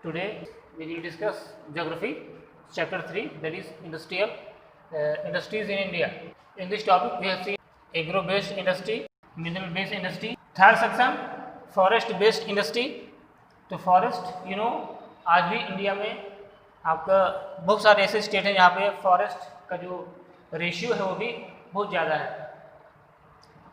Today we will discuss geography chapter 3, that is industrial industries in India. In this topic we have seen agro based industry, mineral based industry. Third section forest based industry. तो forest आज भी India में आपका बहुत सारे ऐसे state हैं जहाँ पे फॉरेस्ट का जो रेशियो है वो भी बहुत ज़्यादा है।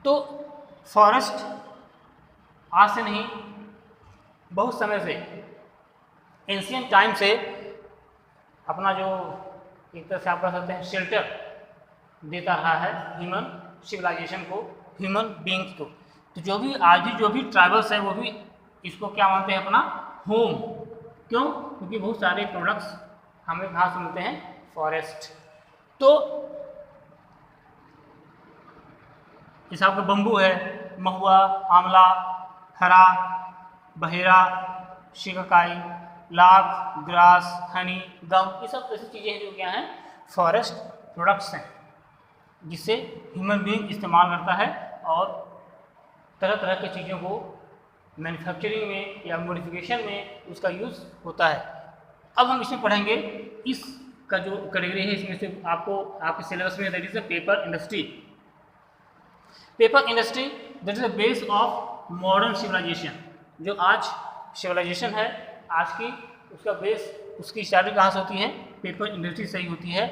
तो फॉरेस्ट आज से नहीं, बहुत समय से, एंशियंट टाइम से अपना जो एक तरह से आप कह सकते हैं शेल्टर देता रहा है ह्यूमन सिविलाइजेशन को, ह्यूमन बींग्स को। तो जो भी आज भी जो भी ट्राइबल्स हैं वो भी इसको क्या मानते हैं, अपना होम। क्यों? क्योंकि बहुत सारे प्रोडक्ट्स हमें कहाँ से मिलते हैं, फॉरेस्ट। तो जैसे आपका बम्बू है, महुआ, आंवला, हरा, बहेरा, शिकाकाई, लाख, ग्रास, हनी, गम, ये सब ऐसी चीज़ें हैं जो क्या हैं, फॉरेस्ट प्रोडक्ट्स हैं जिससे ह्यूमन बीइंग इस्तेमाल करता है और तरह तरह की चीज़ों को मैन्युफैक्चरिंग में या मॉडिफिकेशन में उसका यूज़ होता है। अब हम इसमें पढ़ेंगे इसका जो कैटेगरी है, इसमें से आपको आपके सिलेबस में that is the paper industry. Paper industry that is the base of modern civilization. जो आज सिविलाइजेशन है आज की, उसका बेस, उसकी स्टार्टिंग कहाँ से होती है, पेपर इंडस्ट्री से ही होती है।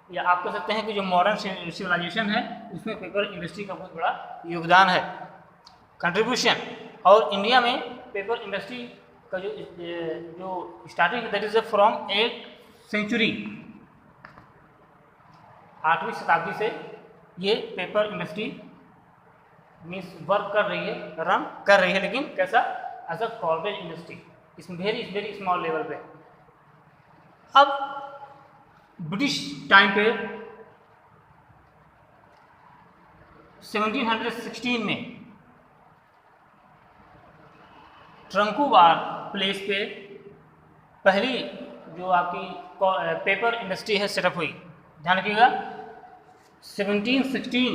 या आप कह सकते हैं कि जो मॉडर्न सिविलाइजेशन है उसमें पेपर इंडस्ट्री का बहुत बड़ा योगदान है, कंट्रीब्यूशन। और इंडिया में पेपर इंडस्ट्री का जो starting that is from 8th century, 8वीं शताब्दी से ये पेपर इंडस्ट्री मीन्स वर्क कर रही है, रन कर रही है, लेकिन कैसा, एज अ कॉर्पोरेट इंडस्ट्री, इसमें वेरी स्मॉल लेवल पे। अब ब्रिटिश टाइम पे 1716 में ट्रंकूबार प्लेस पे पहली जो आपकी पेपर इंडस्ट्री है सेटअप हुई। ध्यान रखिएगा, 1716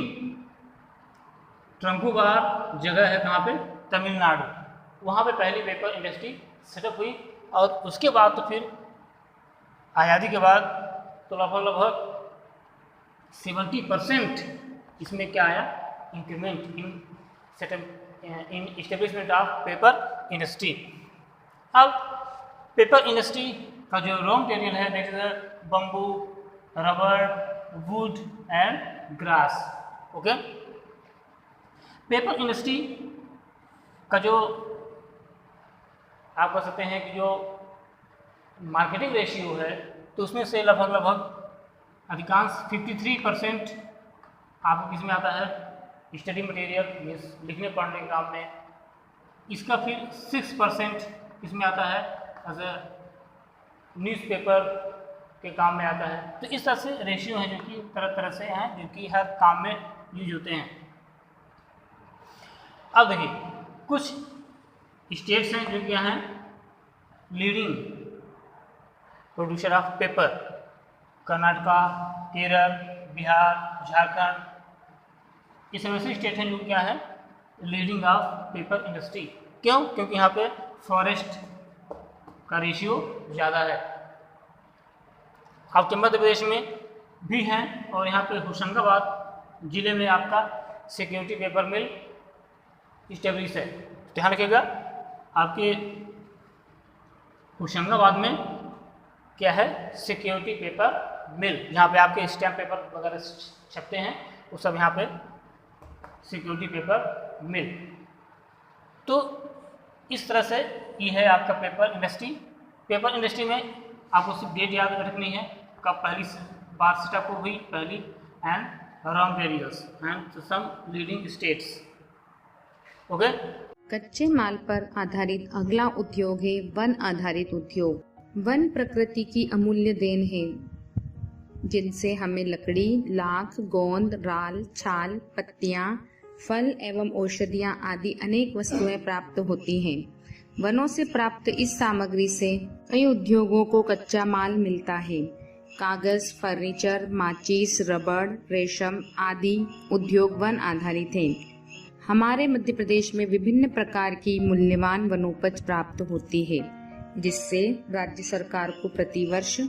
ट्रंकूबार जगह है कहाँ पे, तमिलनाडु, वहाँ पे पहली पेपर इंडस्ट्री सेटअप हुई। और उसके बाद तो फिर आज़ादी के बाद तो लगभग 70% इसमें क्या आया, increment in setup in establishment of paper industry. अब पेपर इंडस्ट्री का जो रॉ मटेरियल है that is bamboo, rubber, would and grass. Okay, paper industry का जो आप कह सकते हैं कि जो मार्केटिंग रेशियो है, तो उसमें से लगभग अधिकांश 53% आपको किस में आता है, स्टडी मटेरियल मीन्स लिखने पढ़ने के काम में। इसका फिर 6% इसमें आता है एज ए न्यूज़पेपर के काम में आता है। तो इस तरह से रेशियो है जो कि तरह तरह से हैं जो कि हर काम में यूज होते हैं। अब देखिए कुछ स्टेट्स हैं जो क्या हैं leading producer of paper, Karnataka, Kerala, Bihar, Jharkhand, ये सब ऐसे स्टेट हैं जो क्या है लीडिंग ऑफ पेपर इंडस्ट्री। क्यों? क्योंकि यहाँ पे फॉरेस्ट का रेशियो ज़्यादा है। आपके मध्य प्रदेश में भी हैं और यहाँ पे होशंगाबाद जिले में आपका सिक्योरिटी पेपर मिल इस्टेब्लिश है। ध्यान रखिएगा, आपके होशंगाबाद में क्या है, सिक्योरिटी पेपर मिल, जहाँ पे आपके स्टैम्प पेपर वगैरह छपते हैं, वो सब यहाँ पे सिक्योरिटी पेपर मिल। तो इस तरह से ये है आपका पेपर इंडस्ट्री। पेपर इंडस्ट्री में आपको सिर्फ डेट याद रखनी है कब पहली बार सेटअप हुई, पहली, and raw materials and some leading states. Okay, कच्चे माल पर आधारित अगला उद्योग है वन आधारित उद्योग। वन प्रकृति की अमूल्य देन है जिनसे हमें लकड़ी, लाख, गोंद, राल, छाल, पत्तियां, फल एवं औषधियां आदि अनेक वस्तुएं प्राप्त होती हैं। वनों से प्राप्त इस सामग्री से कई उद्योगों को कच्चा माल मिलता है। कागज, फर्नीचर, माचिस, रबड़, रेशम आदि उद्योग वन आधारित हैं। हमारे मध्य प्रदेश में विभिन्न प्रकार की मूल्यवान वनोपज प्राप्त होती है। जिससे राज्य सरकार को प्रतिवर्ष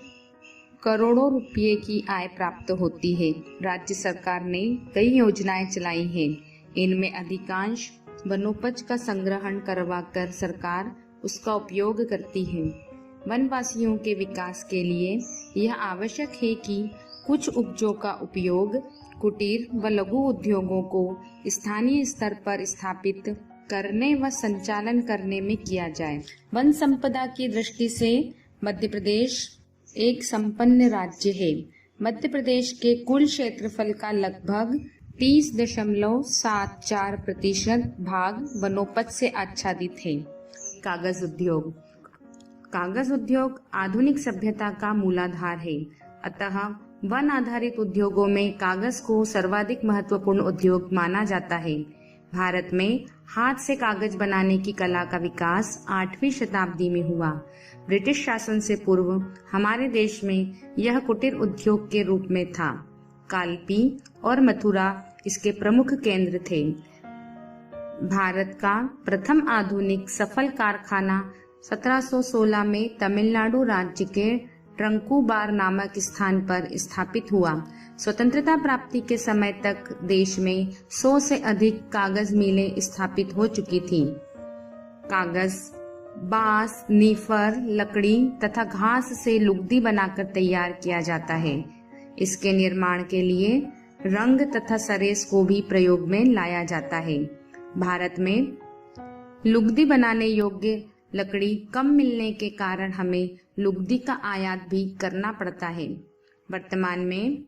करोड़ों रुपये की आय प्राप्त होती है। राज्य सरकार ने कई योजनाएं चलाई हैं। इनमें अधिकांश वनोपज का संग्रहण करवाकर सरकार उसका उपयोग करती है। वनवासियों के विकास के लिए यह आवश्यक है कि कुछ उपजों का उपयोग कुटीर व लघु उद्योगों को स्थानीय स्तर पर स्थापित करने व संचालन करने में किया जाए। वन संपदा की दृष्टि से मध्य प्रदेश एक संपन्न राज्य है। मध्य प्रदेश के कुल क्षेत्रफल का लगभग 30.74% भाग वनोपज से आच्छादित है। कागज उद्योग। कागज उद्योग आधुनिक सभ्यता का मूलाधार है। अतः वन आधारित उद्योगों में कागज को सर्वाधिक महत्वपूर्ण उद्योग माना जाता है। भारत में हाथ से कागज बनाने की कला का विकास 8वीं शताब्दी में हुआ। ब्रिटिश शासन से पूर्व हमारे देश में यह कुटीर उद्योग के रूप में था। कालपी और मथुरा इसके प्रमुख केंद्र थे। भारत का प्रथम आधुनिक सफल कारखाना 1716 में तमिलनाडु राज्य के ट्रंकुबार नामक स्थान पर स्थापित हुआ। स्वतंत्रता प्राप्ति के समय तक देश में 100 से अधिक कागज मिलें स्थापित हो चुकी थीं। कागज बांस, नीफर, लकड़ी तथा घास से लुगदी बनाकर तैयार किया जाता है। इसके निर्माण के लिए रंग तथा सरेस को भी प्रयोग में लाया जाता है। भारत में लुगदी बनाने योग्य लकड़ी कम मिलने के कारण हमें लुगदी का आयात भी करना पड़ता है। वर्तमान में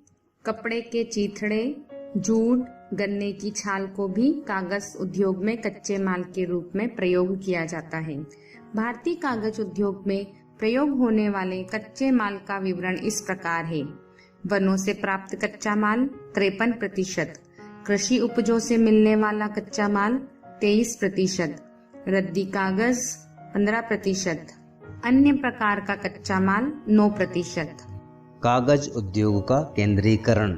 कपड़े के चीथड़े, जूट, गन्ने की छाल को भी कागज उद्योग में कच्चे माल के रूप में प्रयोग किया जाता है। भारतीय कागज उद्योग में प्रयोग होने वाले कच्चे माल का विवरण इस प्रकार है। वनों से प्राप्त कच्चा माल 53%, कृषि उपजों से मिलने वाला कच्चा माल 23%, रद्दी कागज 15%, अन्य प्रकार का कच्चा माल 9%। कागज उद्योग का केंद्रीकरण।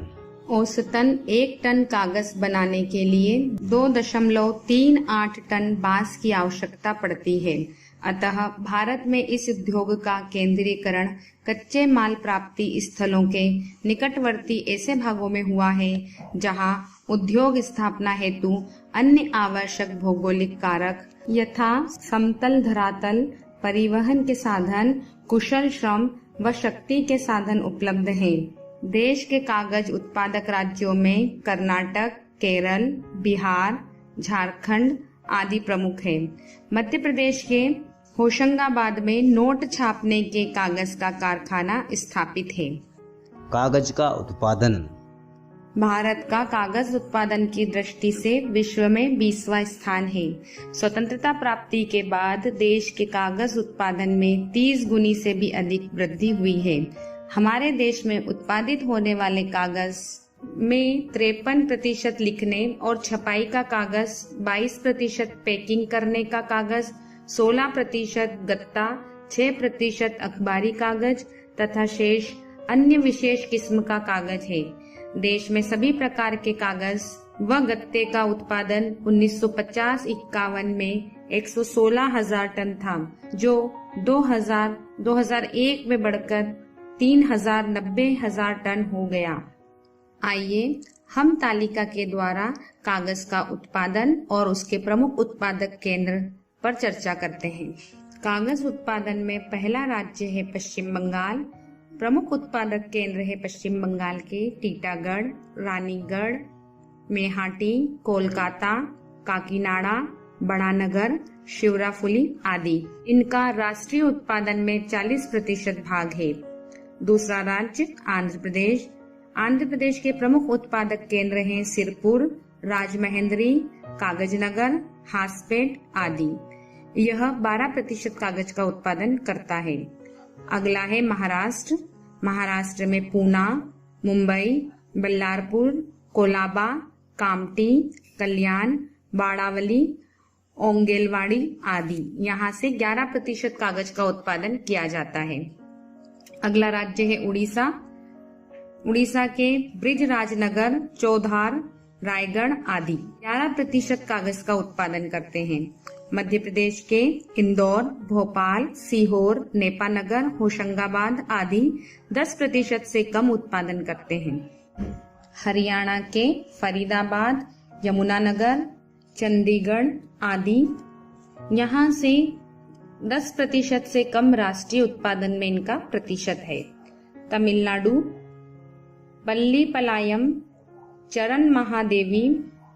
औसतन 1 टन कागज बनाने के लिए 2.38 टन बांस की आवश्यकता पड़ती है। अतः भारत में इस उद्योग का केंद्रीकरण कच्चे माल प्राप्ति स्थलों के निकटवर्ती ऐसे भागों में हुआ है जहां उद्योग स्थापना हेतु अन्य आवश्यक भौगोलिक कारक यथा समतल धरातल, परिवहन के साधन, कुशल श्रम व शक्ति के साधन उपलब्ध हैं। देश के कागज उत्पादक राज्यों में कर्नाटक, केरल, बिहार, झारखंड आदि प्रमुख हैं। मध्य प्रदेश के होशंगाबाद में नोट छापने के कागज का कारखाना स्थापित है। कागज का उत्पादन। भारत का कागज उत्पादन की दृष्टि से विश्व में 20वां स्थान है। स्वतंत्रता प्राप्ति के बाद देश के कागज उत्पादन में 30 गुनी से भी अधिक वृद्धि हुई है। हमारे देश में उत्पादित होने वाले कागज में 53% लिखने और छपाई का कागज, 22% पैकिंग करने का कागज, 16% गत्ता, 6% अखबारी कागज तथा शेष अन्य विशेष किस्म का कागज है। देश में सभी प्रकार के कागज व गत्ते का उत्पादन 1950-51 में 116,000 टन था, जो 2001 में बढ़कर 3,90,000 टन हो गया। आइए हम तालिका के द्वारा कागज का उत्पादन और उसके प्रमुख उत्पादक केंद्र पर चर्चा करते हैं। कागज उत्पादन में पहला राज्य है पश्चिम बंगाल। प्रमुख उत्पादक केंद्र है पश्चिम बंगाल के टीटागढ़, रानीगढ़, मेहाटी, कोलकाता, काकीनाडा, बड़ानगर, शिवराफुली आदि। इनका राष्ट्रीय उत्पादन में 40% भाग है। दूसरा राज्य आंध्र प्रदेश। आंध्र प्रदेश के प्रमुख उत्पादक केंद्र हैं सिरपुर, राजमहेंद्री, कागजनगर, हासपेट आदि। यह 12% कागज का उत्पादन करता है। अगला है महाराष्ट्र। महाराष्ट्र में पूना, मुंबई, बल्लारपुर, कोलाबा, कामटी, कल्याण, बाड़ावली, ओंगेलवाड़ी आदि। यहाँ से 11% कागज का उत्पादन किया जाता है। अगला राज्य है उड़ीसा। उड़ीसा के ब्रिजराजनगर, चौधार, रायगढ़ आदि 11% कागज का उत्पादन करते हैं। मध्य प्रदेश के इंदौर, भोपाल, सीहोर, नेपानगर, होशंगाबाद आदि 10% से कम उत्पादन करते हैं। हरियाणा के फरीदाबाद, यमुनानगर, चंडीगढ़ आदि यहाँ से 10% से कम राष्ट्रीय उत्पादन में इनका प्रतिशत है। तमिलनाडु पल्लीपलायम, चरण महादेवी,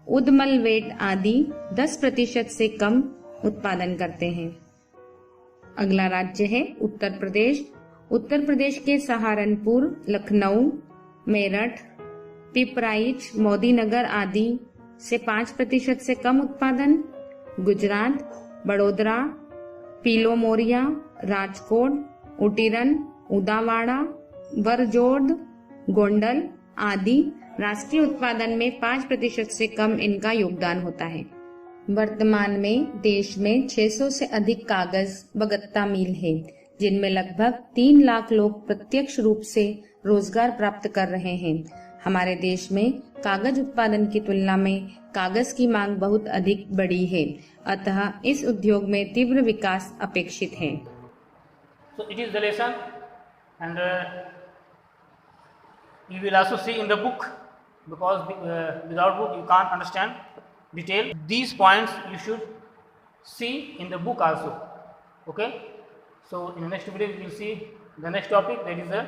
उदमलवेट आदि 10% से कम उत्पादन करते हैं। अगला राज्य है उत्तर प्रदेश। उत्तर प्रदेश के सहारनपुर, लखनऊ, मेरठ, पिपराइच, मोदीनगर आदि से 5% से कम उत्पादन। गुजरात बड़ोदरा, पीलोमोरिया, राजकोट, उटीरन, उदावाड़ा, बरजोड़, गोंडल आदि राष्ट्रीय उत्पादन में 5% से कम इनका योगदान होता है। वर्तमान में देश में 600 से अधिक कागज व गत्ता मिल है, जिनमें लगभग 3 लाख लोग प्रत्यक्ष रूप से रोजगार प्राप्त कर रहे हैं। हमारे देश में कागज उत्पादन की तुलना में कागज की मांग बहुत अधिक बड़ी है, अतः इस उद्योग में तीव्र विकास अपेक्षित है। So it is the lesson, and you will also see in the book, because without book you can't understand detail. These points you should see in the book also. Okay, so in the next video we will see the next topic, that is the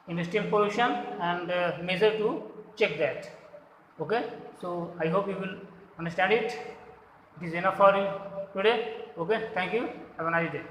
industrial pollution and measure to check that. Okay, so I hope you will understand it. It is enough for you today. Okay, thank you, have a nice day.